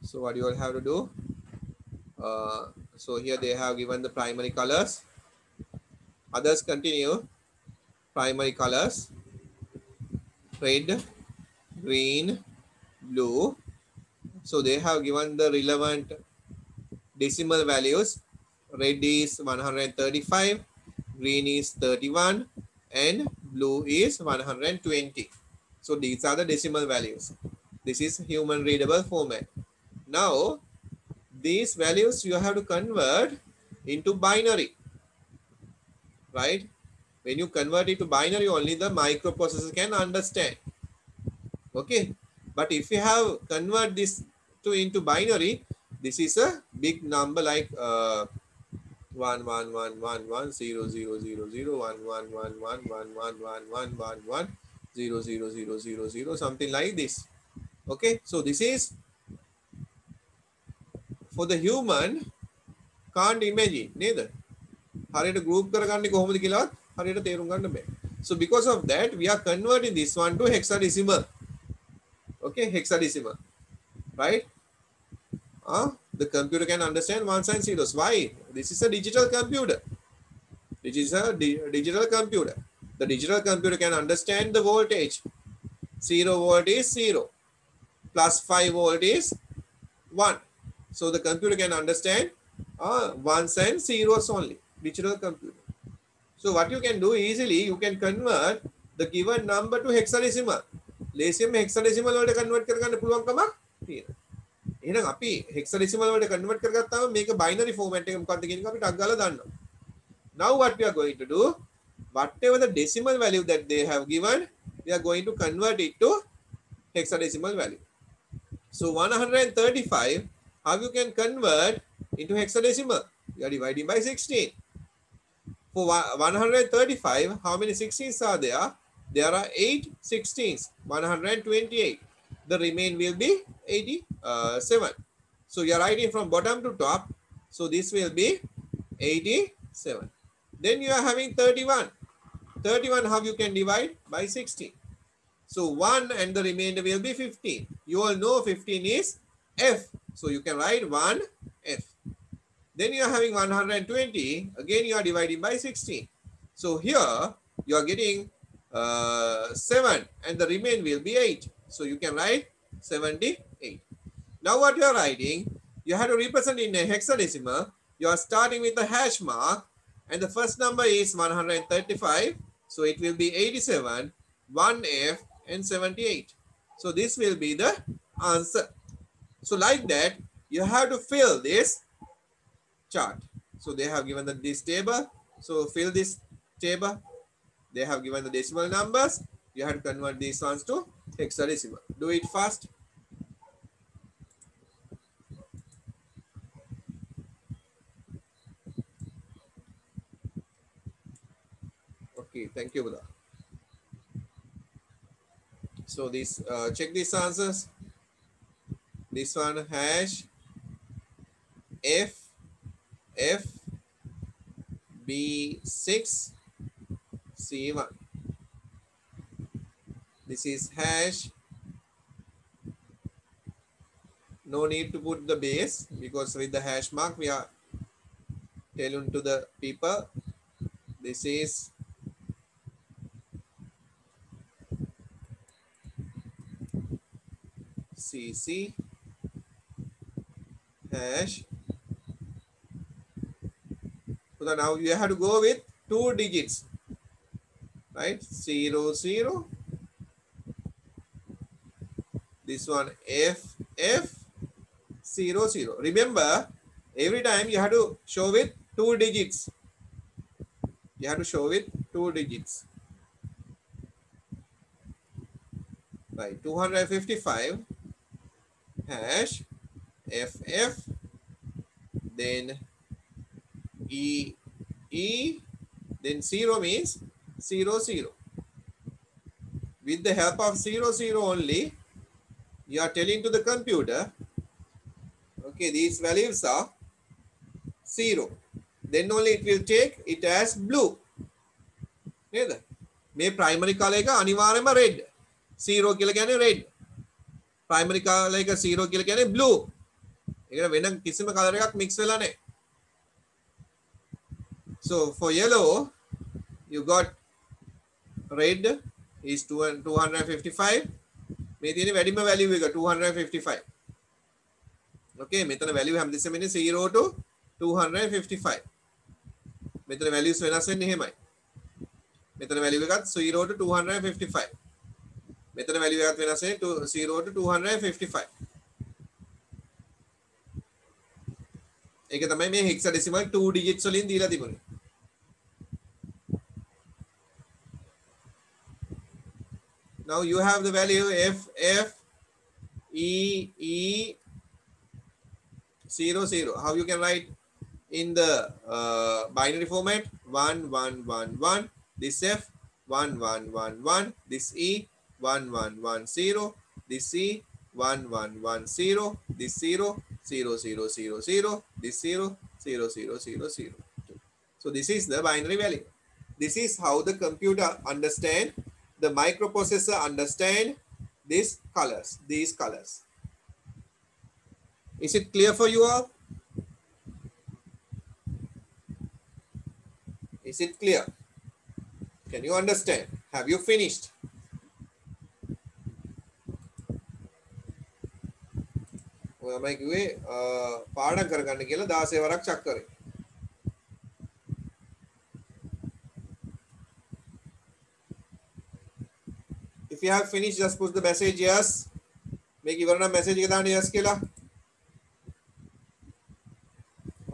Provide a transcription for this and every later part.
So what you all have to do, so here they have given the primary colors. Others continue. Primary colors: red, green, blue. So they have given the relevant decimal values. Red is 135, green is 31, and blue is 120. So these are the decimal values. This is human readable format. Now these values you have to convert into binary, right? When you convert it to binary, only the microprocessor can understand. Okay, but if you have convert this to into binary, this is a big number like 1 1 1 1 1 0 0 0 0 1 1 1 1 1 1 1 1 1 something like this. Okay, so this is for the human can't imagine neither. හරියට group කරගන්නේ කොහොමද කියලාවත් හරියට තේරුම් ගන්න බෑ. So because of that we are converting this one to hexadecimal. Okay, hexadecimal, right? The computer can understand ones and zeros. Why? This is a digital computer. This is a digital computer. The digital computer can understand the voltage. 0 volt is 0. Plus 5 volt is 1. So the computer can understand ones and zeros only. Digital computer. So what you can do easily, you can convert the given number to hexadecimal. ලේසියෙන්ම hexadecimal වලට convert කරගන්න පුළුවන්කමක් තියෙනවා. එහෙනම් අපි hexadecimal වලට convert කරගත්තාම මේක binary format එක මොකක්ද කියන එක අපි ටක් ගාලා දන්නවා. Now what we are going to do, whatever the decimal value that they have given, we are going to convert it to hexadecimal value. So 135, how you can convert into hexadecimal? You are dividing by 16. For 135, how many 16s are there? There are 8 16s, 128. The remain will be 87. So you are writing from bottom to top. So this will be 87. Then you are having 31. 31, how you can divide? By 16. So 1 and the remainder will be 15. You all know 15 is F. So you can write 1F. Then you are having 120. Again you are dividing by 16. So here you are getting 7 and the remainder will be 8. So you can write 78. Now what you are writing, you have to represent in a hexadecimal. You are starting with the hash mark and the first number is 135. So it will be 87, 1F and 78. So this will be the answer. So like that, you have to fill this chart. So they have given this table. So fill this table. They have given the decimal numbers. You have to convert these ones to hexadecimal. Do it fast. Okay, thank you, brother. So this check these answers. This one hash F B6 C1. This is hash. No need to put the base because with the hash mark we are telling to the people this is CC hash. So now you have to go with 2 digits, right? 0 0. This one F 0 0. Remember, every time you have to show with 2 digits. You have to show with 2 digits. Right, 255 hash FF, then E, then 0 means 0 0. With the help of 0 0 only, you are telling to the computer, okay, these values are 0. Then only it will take it as blue. මේ primary color එක අනිවාර්යයෙන්ම red. 0 කියලා කියන්නේ red. Primary color එක 0 කියලා කියන්නේ blue. ඒකට වෙන කිසිම කලර් එකක් mix වෙලා නැහැ. So for yellow you got red is 255. මේ තියෙන වැඩිම value එක 255. okay මෙතන value හැමතිස්සෙම ඉන්නේ 0 to 255. මෙතන values වෙනස් වෙන්නේ එහෙමයි. මෙතන value එකත් 0 to 255. මෙතන value එකත් වෙනස් වෙන්නේ 0 to 255. ඒක තමයි මේ hexadecimal 2 digits වලින් දීලා තිබුණේ. Now you have the value f e e 0 0. How you can write in the binary format? 1 1 1 1. This f 1 1 1 1. This e 1 1 1 0. This e 1 1 1 0. This 0 0 0 0 0. This 0 0 0 0 0. So this is the binary value. This is how the computer understand, the microprocessor understand these colors. Is it clear for you all? Is it clear? Can you understand? Have you finished? ඔයමයි කිව්වේ පාඩම් කරගන්න කියලා 16 වරක් චක් කරේ. If you have finished, just put the message yes. මේක ඉවර නම් message එක දාන්න yes කියලා.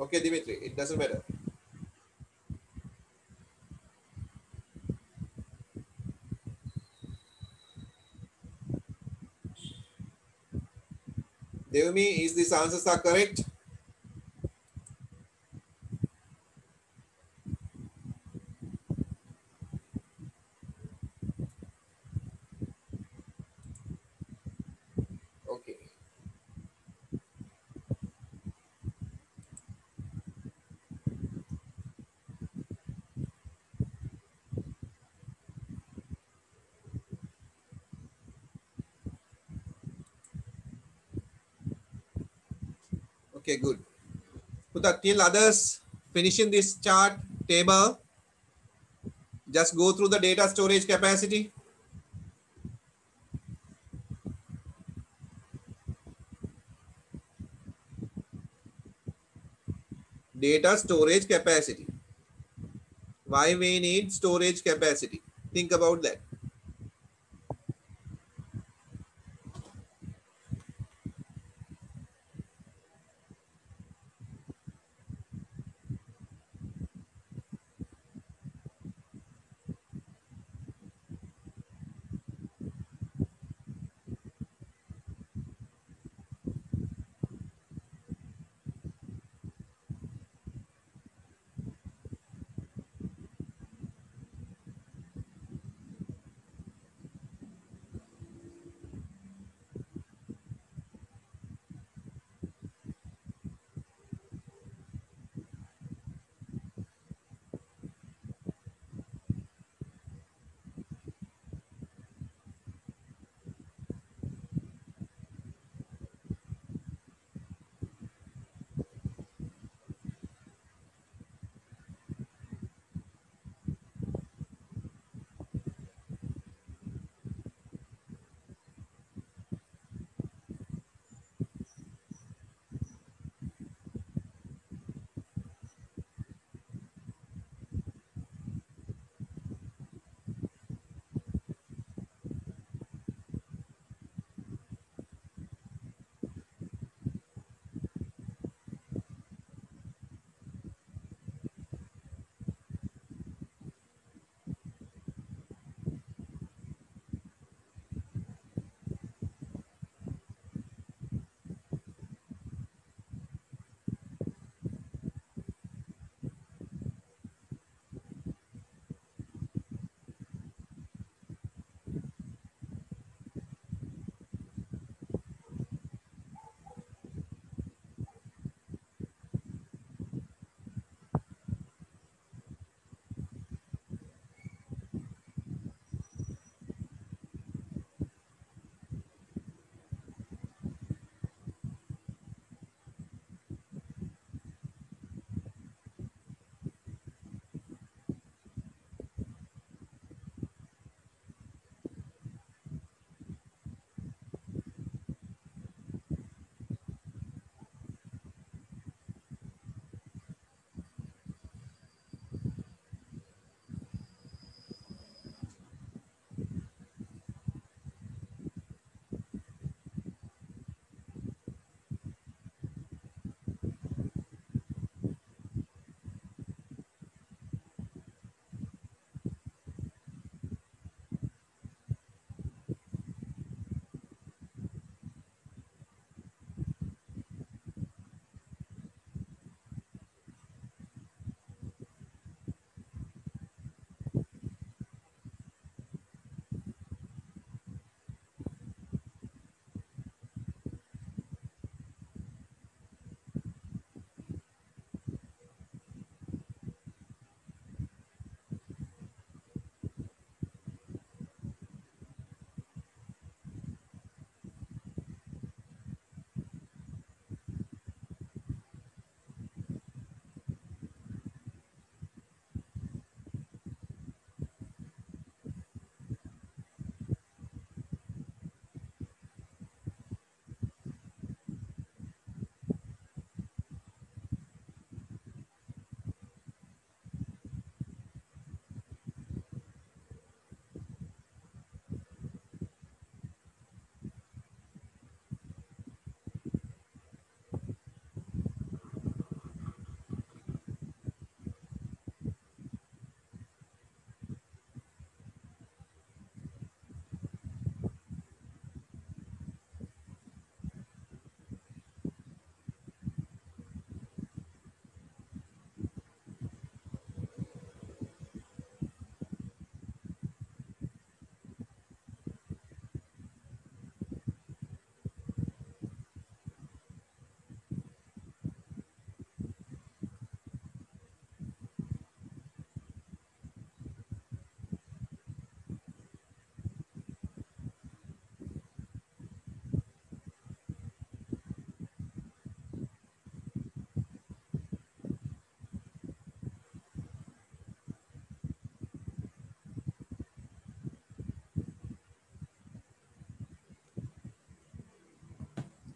Okay Dimitri, it doesn't matter. Devami, is these answers are correct? Okay. Okay, good. But till others finishing this chart table, just go through the data storage capacity. Data storage capacity. Why we need storage capacity? Think about that.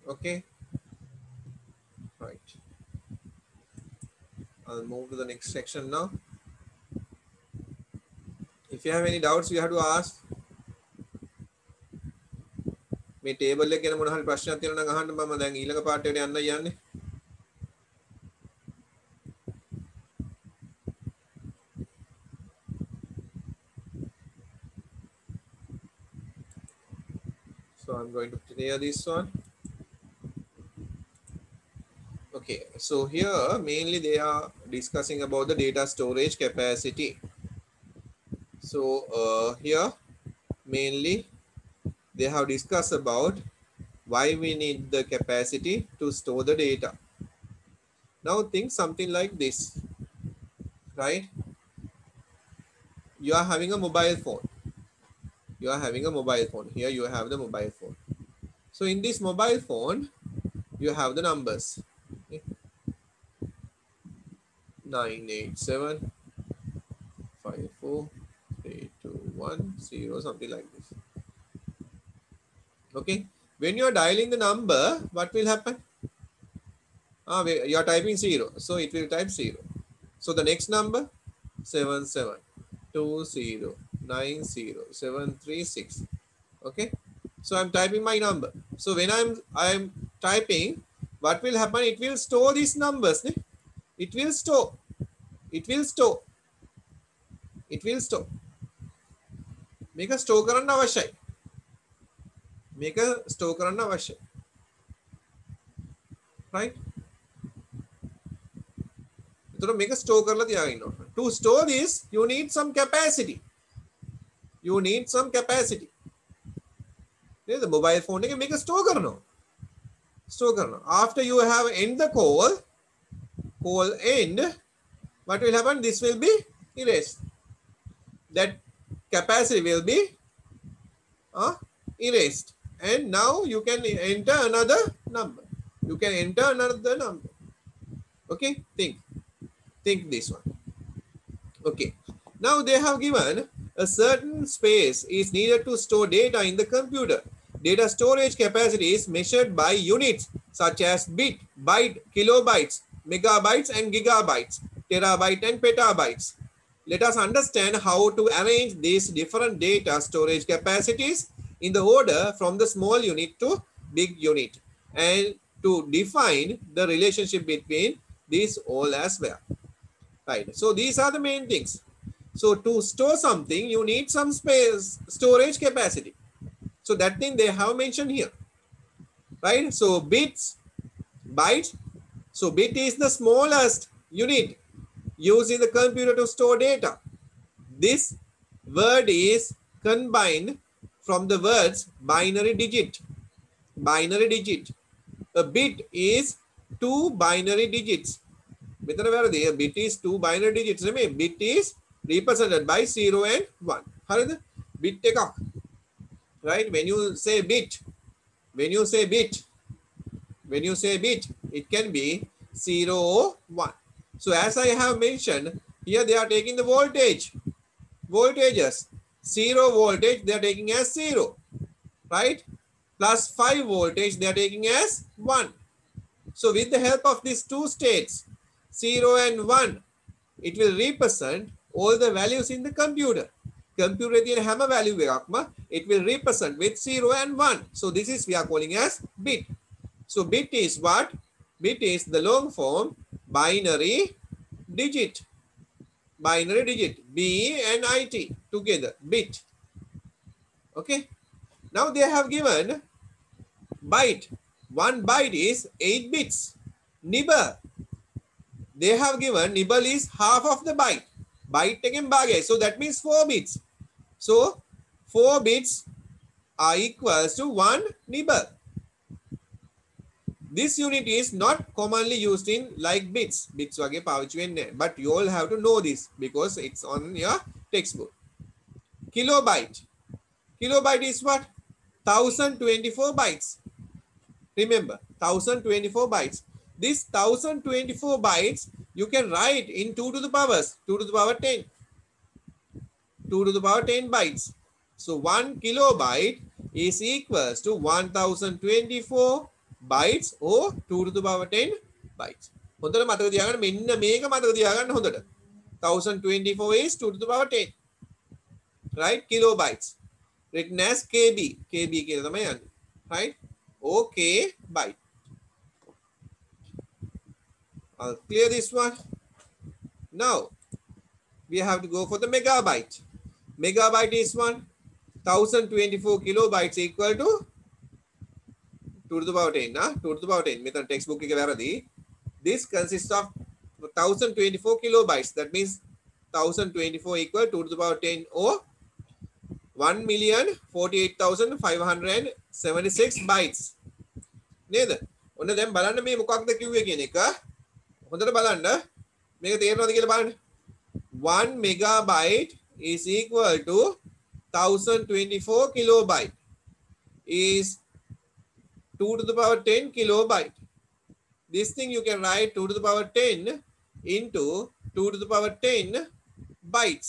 Okay, right. I'll move to the next section now. If you have any doubts, you have to ask. මේ table එක ගැන මොන හරි ප්‍රශ්නයක් තියෙනවා නම් අහන්න මම දැන් ඊළඟ පාඩේට යන්න යන්නේ. So I'm going to clear this one. Okay, so here mainly they are discussing about the data storage capacity. So here mainly they have discussed about why we need the capacity to store the data. Now think something like this, right? You are having a mobile phone. You are having a mobile phone. Here you have the mobile phone. So in this mobile phone, you have the numbers. Okay. 987 54 321 0, something like this. Okay. When you are dialing the number, what will happen? You are typing 0, so it will type 0. So the next number 7720907336. Okay, so I'm typing my number. So when I'm typing, what will happen? It will store these numbers. It will store. Make a store කරන්න අවශ්‍යයි. Make a store කරන්න අවශ්‍යයි. Right? Make a store කරලා තියාගෙන ඉන්නවා. To store this, you need some capacity. The mobile phone එක මේක store කරනවා. After you have end the call end, what will happen? This will be erased. That capacity will be erased. And now you can enter another number. Okay, think this one. Okay, now they have given a certain space is needed to store data in the computer. Data storage capacity is measured by units such as bit, byte, kilobytes, megabytes and gigabytes, terabyte and petabytes. Let us understand how to arrange these different data storage capacities in the order from the small unit to big unit, and to define the relationship between these all as well. Right. So these are the main things. So to store something, you need some space, storage capacity. So that thing they have mentioned here. Right. So bits, bytes. So bit is the smallest unit used in the computer to store data. This word is combined from the words binary digit. A bit is 2 binary digits. A bit is 2 binary digits. Bit is represented by 0 and 1. Bit ekak. Right? When you say bit, it can be 0 or 1. So as I have mentioned, here they are taking the voltages. 0 voltage they are taking as 0. Right? Plus 5 voltage they are taking as 1. So with the help of these two states, 0 and 1, it will represent all the values in the computer. Computer තියෙන හැම value එකක්ම it will represent with 0 and 1. So this is we are calling as bit. So bit is what? Bit is the long form binary digit. B and IT together, bit. Okay. Now they have given byte. 1 byte is 8 bits. Nibble. They have given nibble is half of the byte. Byte again bagay. So that means 4 bits. So 4 bits are equals to 1 nibble. This unit is not commonly used in like bits. Bits wage පාවිච්චි වෙන්නේ. But you all have to know this because it's on your textbook. Kilobyte. Kilobyte is what? 1024 bytes. Remember, 1024 bytes. This 1024 bytes you can write in 2 to the power 10. 2 to the power 10 bytes. So 1 kilobyte is equals to 1024 bytes or 2 to the power 10 bytes. හොඳට මතක තියාගන්න මෙන්න මේක මතක තියාගන්න හොඳට. 1024 is 2 to the power 10. Right? Kilobytes. Written as KB. KB කියලා තමයි යන්නේ. Right? Okay byte. I'll clear this one. Now we have to go for the megabyte. Megabyte is 1024 kilobytes equal to 2 to the power 10. 2 to the power 10. මෙතන textbook එක වැරදි. This consists of 1024 kilobytes. That means 1024 equal to 2 to the power 10 or 1,48,576 bytes. නේද? ඔන්න දැන් බලන්න මේ මොකක්ද කිව්වේ කියන එක. හොඳට බලන්න. මේක තේරෙනවද කියලා බලන්න. 1 megabyte is equal to 1024 kilobyte is 2 to the power 10 kilobyte. This thing you can write 2 to the power 10 into 2 to the power 10 bytes.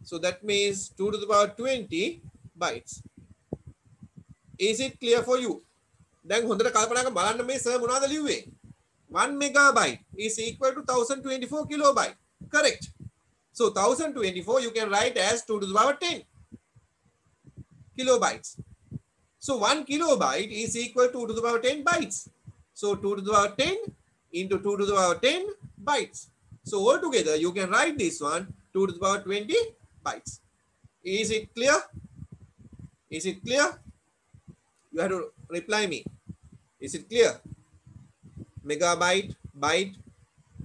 So that means 2 to the power 20 bytes. Is it clear for you? දැන් හොඳට කල්පනා කරලා බලන්න මේ sir මොනවද ලිව්වේ? 1 megabyte is equal to 1024 kilobyte. Correct. So 1024 you can write as 2 to the power 10 kilobytes. So 1 kilobyte is equal to 2 to the power 10 bytes. So 2 to the power 10 into 2 to the power 10 bytes. So altogether you can write this one 2 to the power 20 bytes. Is it clear? Is it clear? You have to reply me. Is it clear? Megabyte, byte,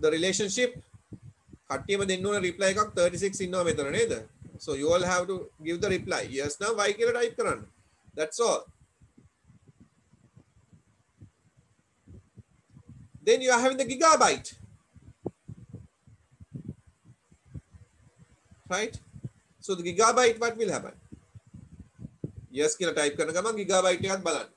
the relationship. කට්ටියම දෙන්න ඕන reply එකක් 36 ඉන්නවා මෙතන නේද? So you all have to give the reply. Yes now y කියලා type කරන්න. That's all. Then you are having the gigabyte. Right? So the gigabyte, what will happen? Yes කියලා type කරන ගමන් gigabyte එකක් බලන්න.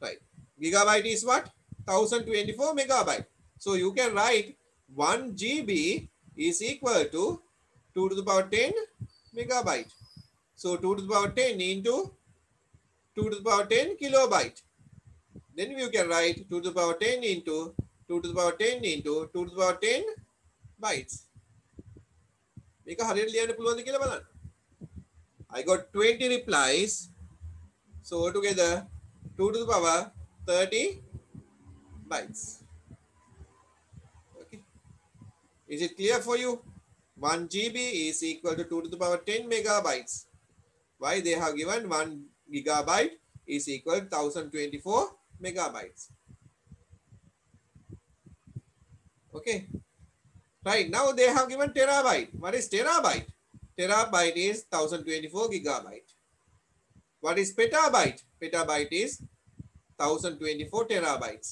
Right. Gigabyte is what? 1024 megabyte. So you can write 1 GB is equal to 2 to the power 10 megabyte. So 2 to the power 10 into 2 to the power 10 kilobyte. Then you can write 2 to the power 10 into 2 to the power 10 into 2 to the power 10 bytes. මේක හරියට ලියන්න පුළුවන්ද කියලා බලන්න. I got 20 replies. So altogether 2 to the power 30 bytes. Okay. Is it clear for you? 1 GB is equal to 2 to the power 10 megabytes. Why they have given 1 gigabyte is equal to 1024 megabytes. Okay. Right. Now they have given terabyte. What is terabyte? Terabyte is 1024 gigabyte. What is petabyte? Petabyte is 1024 terabytes.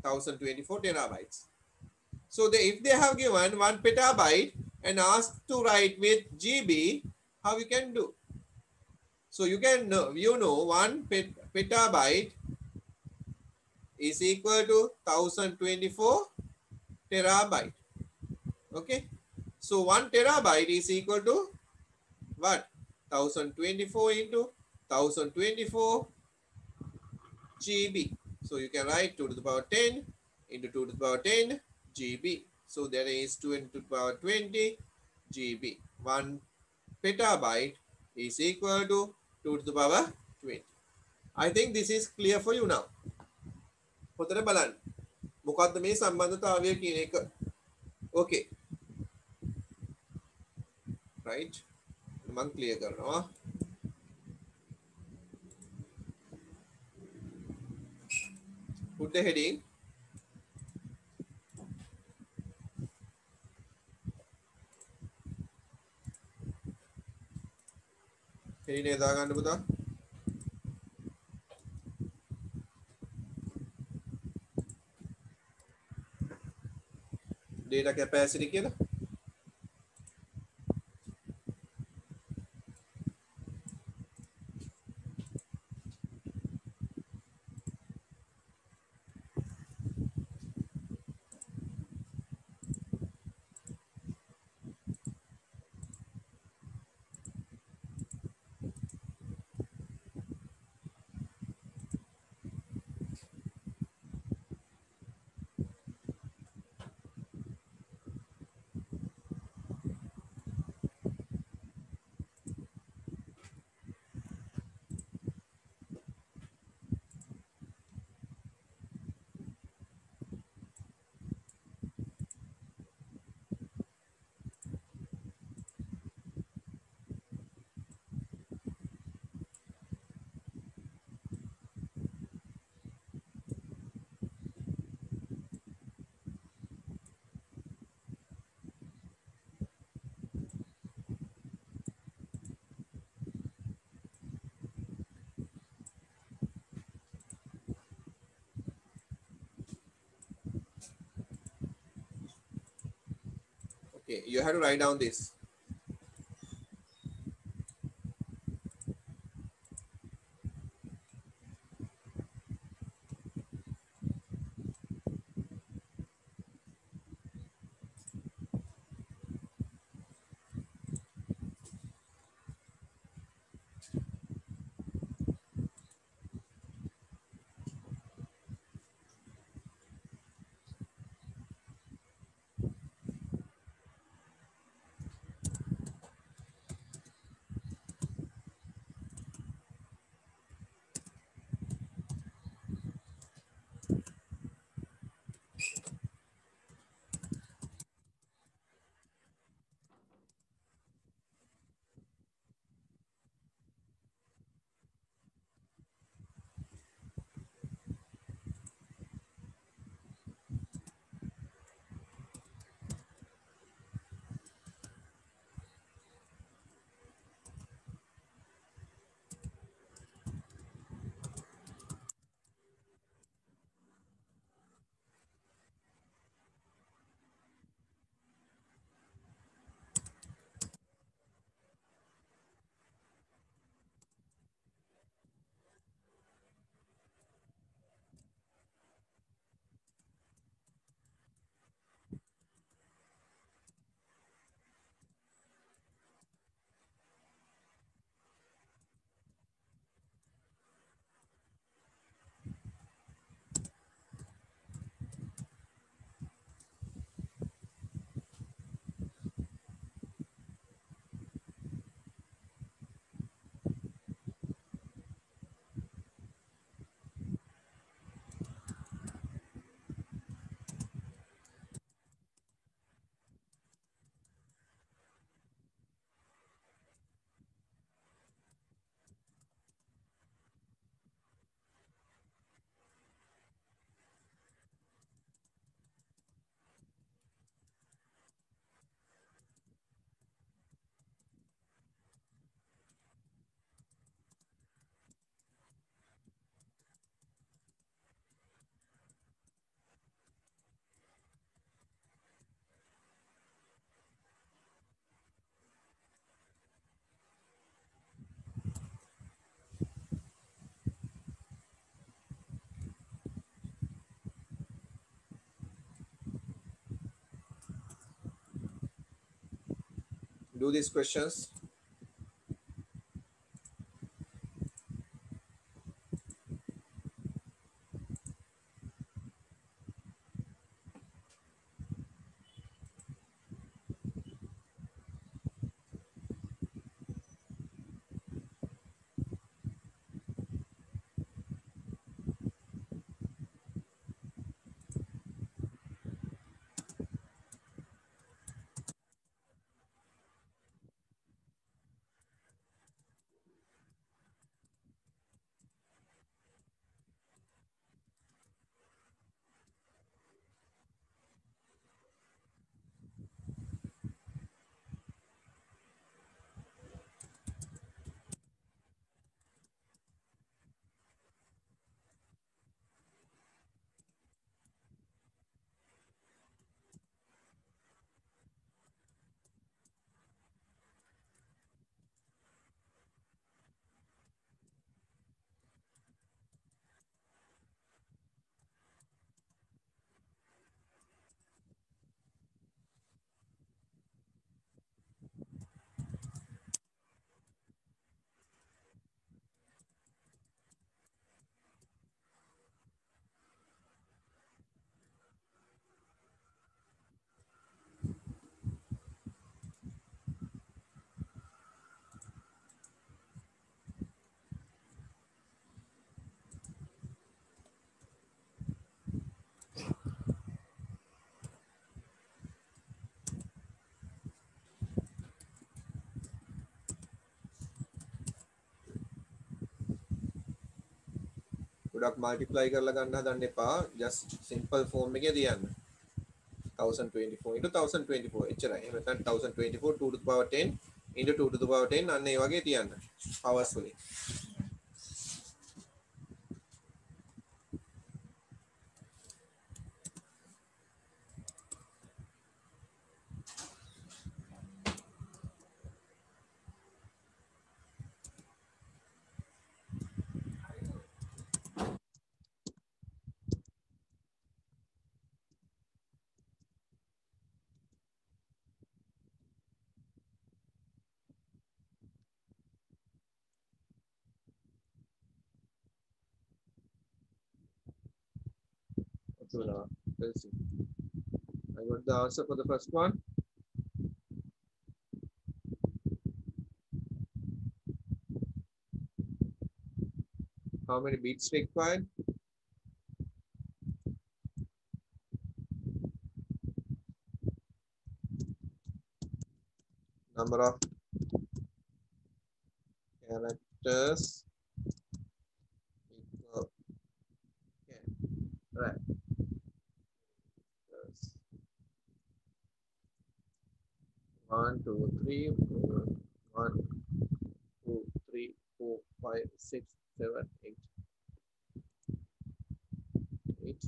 1024 terabytes. So if they have given 1 petabyte and asked to write with GB, how you can do? So you can know, 1 petabyte is equal to 1024 terabyte. Okay. So 1 terabyte is equal to what? 1024 into 1024 GB. So you can write 2 to the power 10 into 2 to the power 10 GB. So that is 2 into the power 20 GB. 1 petabyte is equal to 2 to the power 20. I think this is clear for you now. හොඳට බලන්න. මොකද්ද මේ සම්බන්ධතාවය කියන එක? Okay. Right. මම clear කරනවා. Put the heading. heading එක දාගන්න පුතා. data capacity කියලා. Okay, you have to write down this. Do these questions. ගොඩක් මල්ටිප්ලයි කරලා ගන්න හදන්න එපා. just simple form එකේ තියන්න. 1024 into 1024 එච්චරයි. එහෙම නැත්නම් 1024 2 to the power 10 into 2 to the power 10 අන්න ඒ වගේ තියන්න. powers වලින්. similar. Let's see. I got the answer for the first one. How many bits required? Number of characters equal. Okay, right. Yes. 1, 2, 3, 4, 1, 2, 3, 4, 5, 6, 7, 8. 8.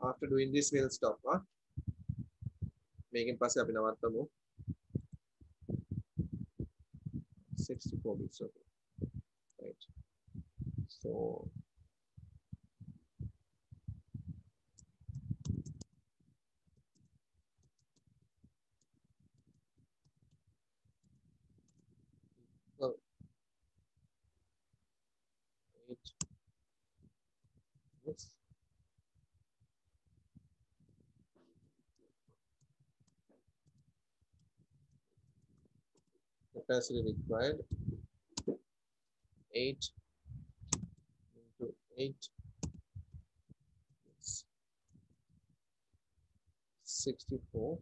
After doing this, we'll stop. Huh? Making pass up in our 64 bits. Okay. Right. So well, 8. Yes. Capacity required 8 into 8. 64.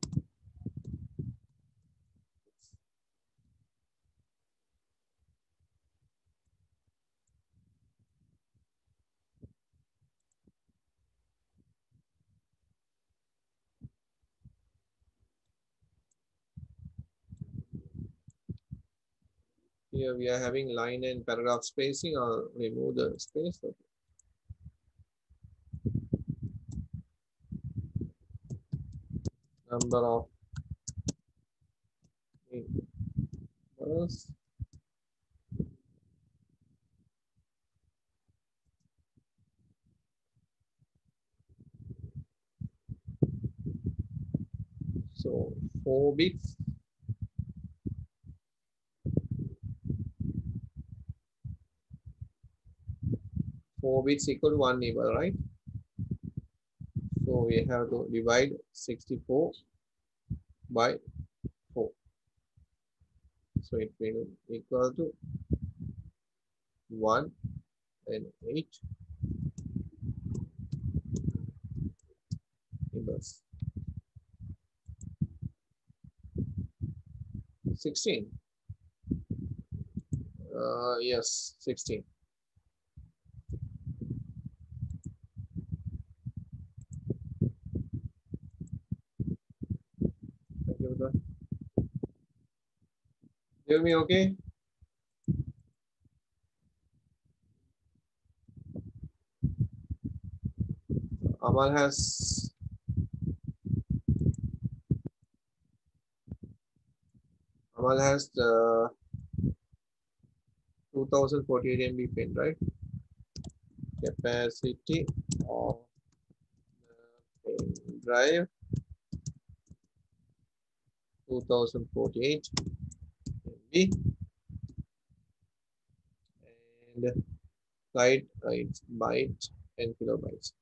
Here we are having line and paragraph spacing. I'll remove the space. Okay. Number of numbers. So 4 bits. 4 bits equal to 1 nibble, right? So we have to divide 64 by 4. So it will equal to 1 and 8 nibbles. 16. Yes, 16. Thank you, brother. Hear me okay? Amal has 2048 MB pin, right? Capacity of the pen drive 2048 MB, and byte it's byte and kilobytes.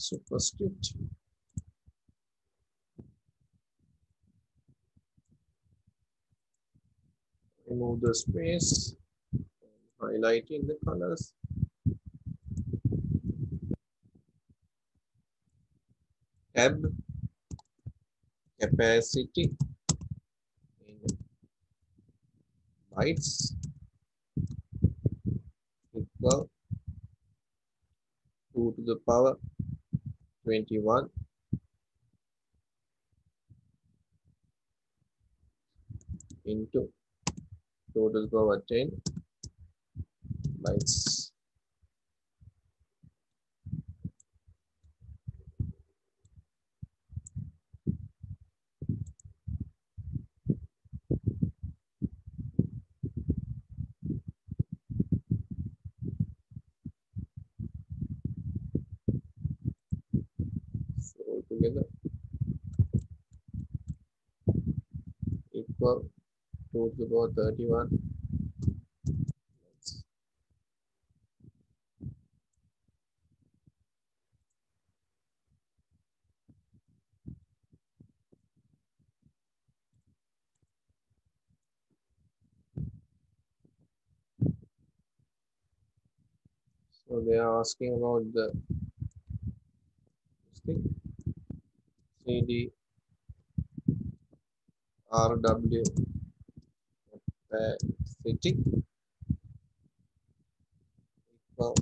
superscript. Remove the space, highlighting the colors. Tab capacity in bytes equal 2 to the power 21 into 2 to the power 10 bytes. So altogether equal 2 to the power 31 bytes. So they are asking about the CD RW capacity equal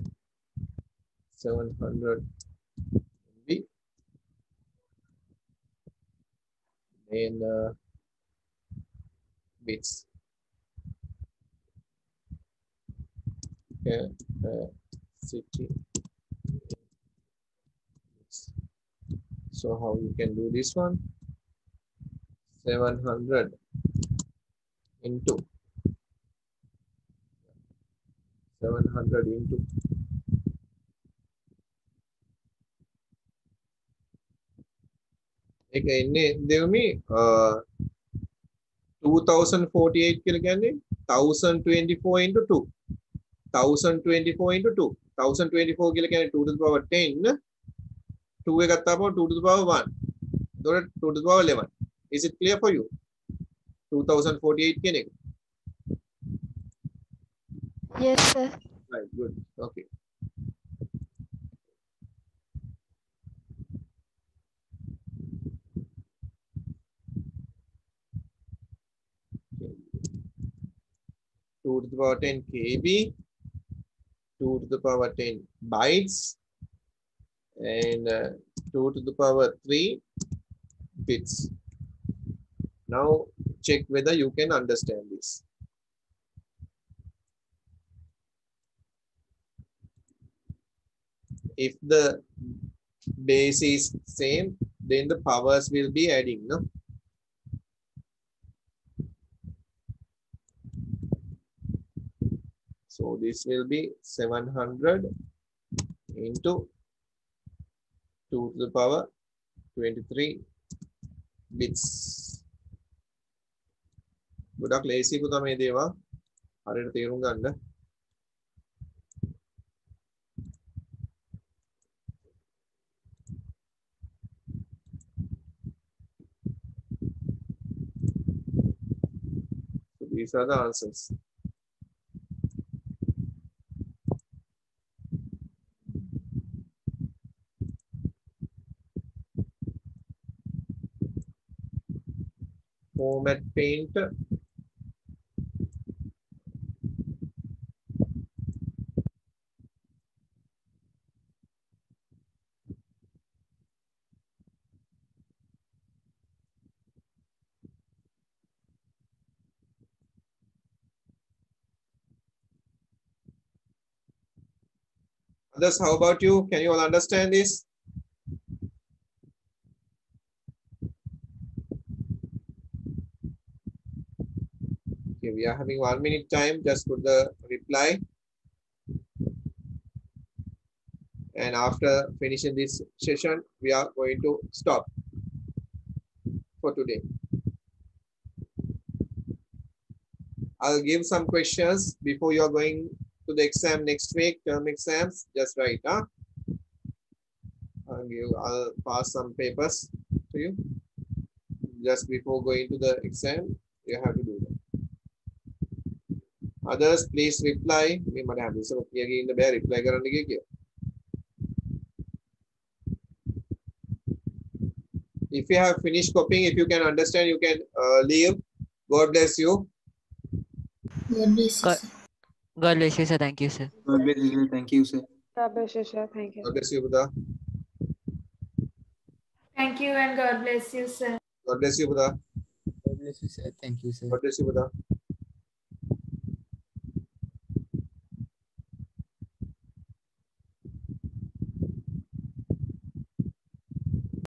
700 MB. In bits. Capacity. So how you can do this one? 700 into 700 into එක එන්නේ දෙවමි 2048 කියලා කියන්නේ 1024 into 2 1024 into 2 1024 කියලා කියන්නේ 2 to the power 10 2 එක ගත්තාම 2 to the power 1 එතකොට 2 to the power 11 is it clear for you 2048 කියන එක Yes, sir. right good okay two to the power 10 KB 2 to the power 10 bytes and 2 to the power 3 bits. Now check whether you can understand this. If the base is same, then the powers will be adding, no? So this will be 700 into 2 to the power 23 bits. ගොඩක් ලේසියකු තමයි දේවා හරියට තේරුම් ගන්න. So these are the answers. Format paint. Others, how about you? Can you all understand this? Okay, we are having 1 minute time. Just put the reply. And after finishing this session, we are going to stop for today. I'll give some questions before you are going to the exam next week, term exams. Just write, huh? I'll pass some papers to you. Just before going to the exam, you have to do that. Others, please reply. මේ මට හැමතිස්සම කියගෙන ඉන්න බෑ reply කරන්න කියලා. If you have finished copying, if you can understand, you can leave. God bless you. God bless you, sir. God bless you, sir. Thank you, sir. God bless you, sir. Thank you, sir. God bless you, sir. Thank you. God bless you, Buddha. Thank you and God bless you, sir. God bless you, Buddha. God bless you, sir. Thank you, sir. God bless you, Buddha.